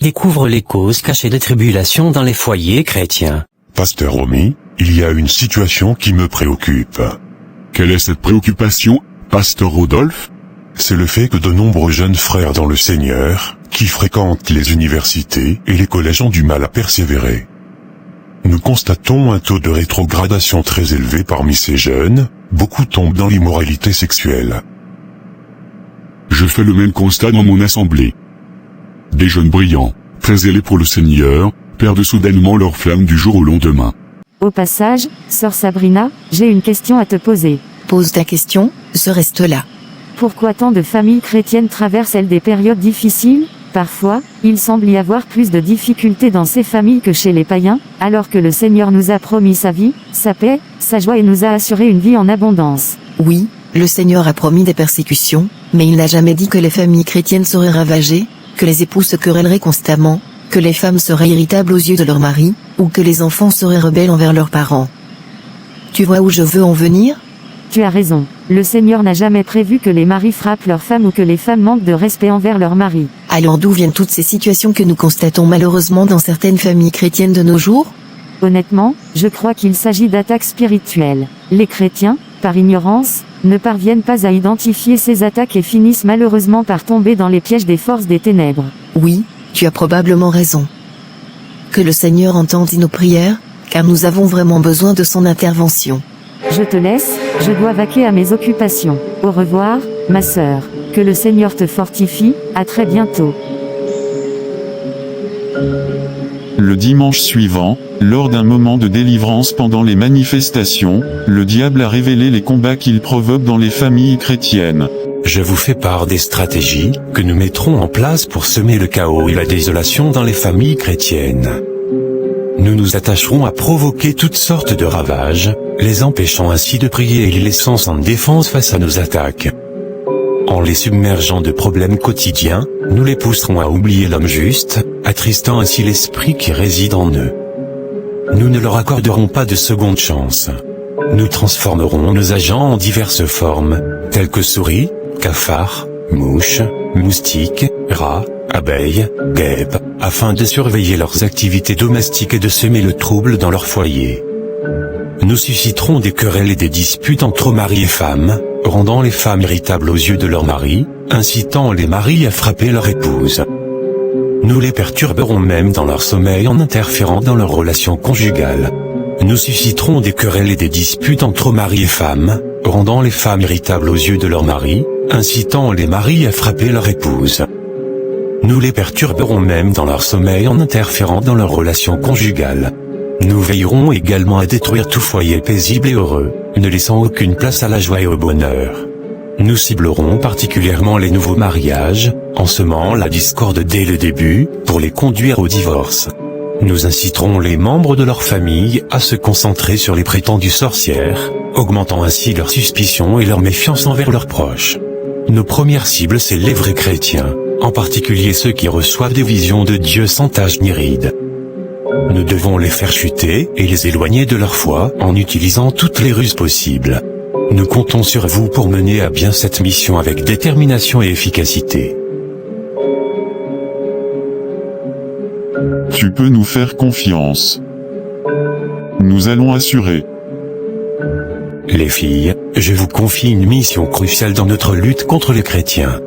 découvre les causes cachées des tribulations dans les foyers chrétiens. Pasteur Romy, il y a une situation qui me préoccupe. Quelle est cette préoccupation, Pasteur Rodolphe? C'est le fait que de nombreux jeunes frères dans le Seigneur, qui fréquentent les universités et les collèges ont du mal à persévérer. Nous constatons un taux de rétrogradation très élevé parmi ces jeunes, beaucoup tombent dans l'immoralité sexuelle. Je fais le même constat dans mon assemblée. Des jeunes brillants, très zélés pour le Seigneur, perdent soudainement leur flamme du jour au lendemain. Au passage, sœur Sabrina, j'ai une question à te poser. Pose ta question, ce reste là. Pourquoi tant de familles chrétiennes traversent-elles des périodes difficiles? Parfois, il semble y avoir plus de difficultés dans ces familles que chez les païens, alors que le Seigneur nous a promis sa vie, sa paix, sa joie et nous a assuré une vie en abondance. Oui, le Seigneur a promis des persécutions, mais il n'a jamais dit que les familles chrétiennes seraient ravagées, que les époux se querelleraient constamment, que les femmes seraient irritables aux yeux de leur mari, ou que les enfants seraient rebelles envers leurs parents. Tu vois où je veux en venir? Tu as raison. Le Seigneur n'a jamais prévu que les maris frappent leurs femmes ou que les femmes manquent de respect envers leurs maris. Alors d'où viennent toutes ces situations que nous constatons malheureusement dans certaines familles chrétiennes de nos jours? Honnêtement, je crois qu'il s'agit d'attaques spirituelles. Les chrétiens, par ignorance, ne parviennent pas à identifier ces attaques et finissent malheureusement par tomber dans les pièges des forces des ténèbres. Oui, tu as probablement raison. Que le Seigneur entende nos prières, car nous avons vraiment besoin de son intervention. Je te laisse, je dois vaquer à mes occupations. Au revoir, ma sœur. Que le Seigneur te fortifie, à très bientôt. Le dimanche suivant, lors d'un moment de délivrance pendant les manifestations, le diable a révélé les combats qu'il provoque dans les familles chrétiennes. Je vous fais part des stratégies que nous mettrons en place pour semer le chaos et la désolation dans les familles chrétiennes. Nous nous attacherons à provoquer toutes sortes de ravages, les empêchant ainsi de prier et les laissant sans défense face à nos attaques. En les submergeant de problèmes quotidiens, nous les pousserons à oublier l'homme juste, attristant ainsi l'esprit qui réside en eux. Nous ne leur accorderons pas de seconde chance. Nous transformerons nos agents en diverses formes, telles que souris, cafards, mouches, moustiques, rats, abeilles, guêpes, afin de surveiller leurs activités domestiques et de semer le trouble dans leur foyer. Nous susciterons des querelles et des disputes entre maris et femmes, rendant les femmes irritables aux yeux de leurs maris, incitant les maris à frapper leur épouse. Nous les perturberons même dans leur sommeil en interférant dans leurs relations conjugales. Nous susciterons des querelles et des disputes entre maris et femmes, rendant les femmes irritables aux yeux de leurs maris, incitant les maris à frapper leur épouse. Nous les perturberons même dans leur sommeil en interférant dans leurs relations conjugales. Nous veillerons également à détruire tout foyer paisible et heureux, ne laissant aucune place à la joie et au bonheur. Nous ciblerons particulièrement les nouveaux mariages, en semant la discorde dès le début, pour les conduire au divorce. Nous inciterons les membres de leur famille à se concentrer sur les prétendues sorcières, augmentant ainsi leur suspicion et leur méfiance envers leurs proches. Nos premières cibles, c'est les vrais chrétiens, en particulier ceux qui reçoivent des visions de Dieu sans tache ni ride. Nous devons les faire chuter et les éloigner de leur foi en utilisant toutes les ruses possibles. Nous comptons sur vous pour mener à bien cette mission avec détermination et efficacité. Tu peux nous faire confiance. Nous allons assurer. Les filles, je vous confie une mission cruciale dans notre lutte contre les chrétiens.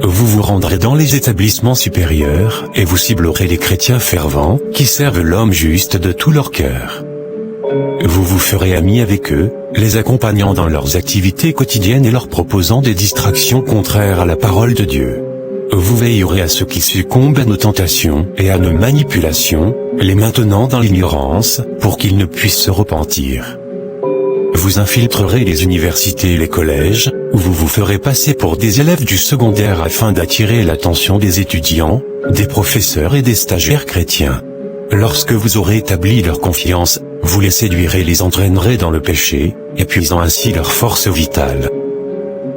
Vous vous rendrez dans les établissements supérieurs et vous ciblerez les chrétiens fervents qui servent l'homme juste de tout leur cœur. Vous vous ferez amis avec eux, les accompagnant dans leurs activités quotidiennes et leur proposant des distractions contraires à la parole de Dieu. Vous veillerez à ceux qui succombent à nos tentations et à nos manipulations, les maintenant dans l'ignorance, pour qu'ils ne puissent se repentir. Vous infiltrerez les universités et les collèges, où vous vous ferez passer pour des élèves du secondaire afin d'attirer l'attention des étudiants, des professeurs et des stagiaires chrétiens. Lorsque vous aurez établi leur confiance, vous les séduirez et les entraînerez dans le péché, épuisant ainsi leur force vitale.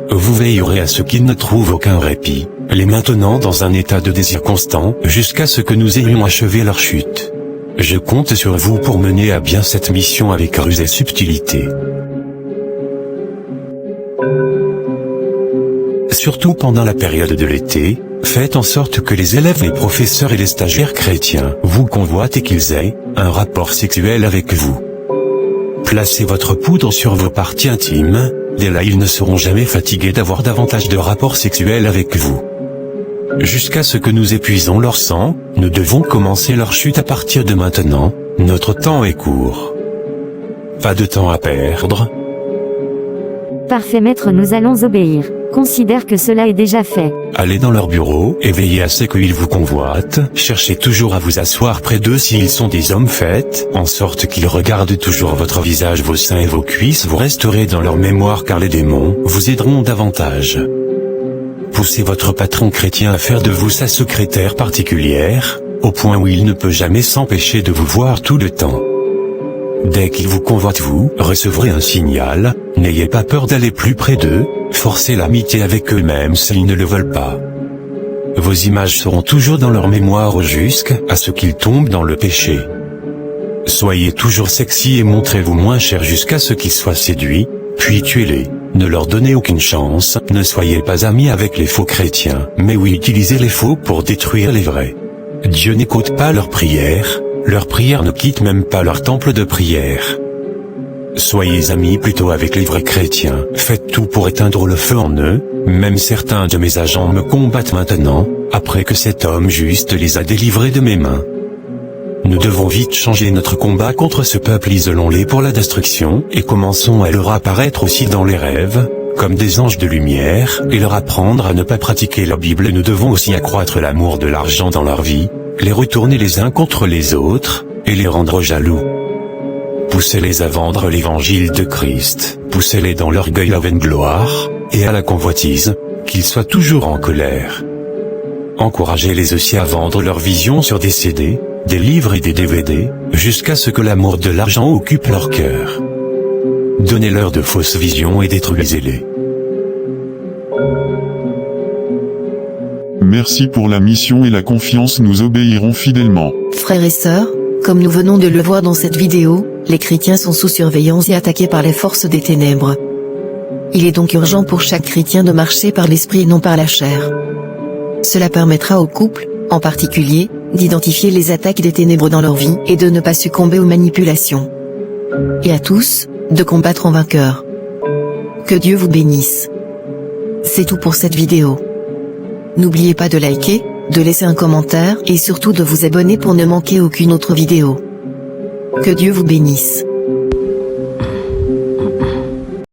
Vous veillerez à ce qu'ils ne trouvent aucun répit, les maintenant dans un état de désir constant jusqu'à ce que nous ayons achevé leur chute. Je compte sur vous pour mener à bien cette mission avec ruse et subtilité. Surtout pendant la période de l'été, Faites en sorte que les élèves, les professeurs et les stagiaires chrétiens vous convoitent et qu'ils aient un rapport sexuel avec vous. Placez votre poudre sur vos parties intimes, dès là ils ne seront jamais fatigués d'avoir davantage de rapports sexuels avec vous. Jusqu'à ce que nous épuisons leur sang, nous devons commencer leur chute à partir de maintenant, notre temps est court. Pas de temps à perdre. Parfait maître, nous allons obéir. Considère que cela est déjà fait. Allez dans leur bureau et veillez à ce qu'ils vous convoitent. Cherchez toujours à vous asseoir près d'eux s'ils sont des hommes, faites en sorte qu'ils regardent toujours votre visage, vos seins et vos cuisses. Vous resterez dans leur mémoire car les démons vous aideront davantage. Poussez votre patron chrétien à faire de vous sa secrétaire particulière, au point où il ne peut jamais s'empêcher de vous voir tout le temps. Dès qu'ils vous convoitent, vous recevrez un signal, n'ayez pas peur d'aller plus près d'eux, forcez l'amitié avec eux-mêmes s'ils ne le veulent pas. Vos images seront toujours dans leur mémoire jusqu'à ce qu'ils tombent dans le péché. Soyez toujours sexy et montrez-vous moins cher jusqu'à ce qu'ils soient séduits, puis tuez-les. Ne leur donnez aucune chance, ne soyez pas amis avec les faux chrétiens, mais oui, utilisez les faux pour détruire les vrais. Dieu n'écoute pas leurs prières ne quitte même pas leur temple de prière. Soyez amis plutôt avec les vrais chrétiens, faites tout pour éteindre le feu en eux, même certains de mes agents me combattent maintenant, après que cet homme juste les a délivrés de mes mains. Nous devons vite changer notre combat contre ce peuple, isolons-les pour la destruction, et commençons à leur apparaître aussi dans les rêves, comme des anges de lumière, et leur apprendre à ne pas pratiquer la Bible. Nous devons aussi accroître l'amour de l'argent dans leur vie, les retourner les uns contre les autres, et les rendre jaloux. Poussez-les à vendre l'évangile de Christ, poussez-les dans l'orgueil, la vaine gloire, et à la convoitise, qu'ils soient toujours en colère. Encouragez-les aussi à vendre leurs visions sur des CD, des livres et des DVD, jusqu'à ce que l'amour de l'argent occupe leur cœur. Donnez-leur de fausses visions et détruisez-les. Merci pour la mission et la confiance, nous obéirons fidèlement. Frères et sœurs, comme nous venons de le voir dans cette vidéo, les chrétiens sont sous surveillance et attaqués par les forces des ténèbres. Il est donc urgent pour chaque chrétien de marcher par l'esprit et non par la chair. Cela permettra aux couples, en particulier, d'identifier les attaques des ténèbres dans leur vie et de ne pas succomber aux manipulations. Et à tous, de combattre en vainqueur. Que Dieu vous bénisse. C'est tout pour cette vidéo. N'oubliez pas de liker, de laisser un commentaire et surtout de vous abonner pour ne manquer aucune autre vidéo. Que Dieu vous bénisse.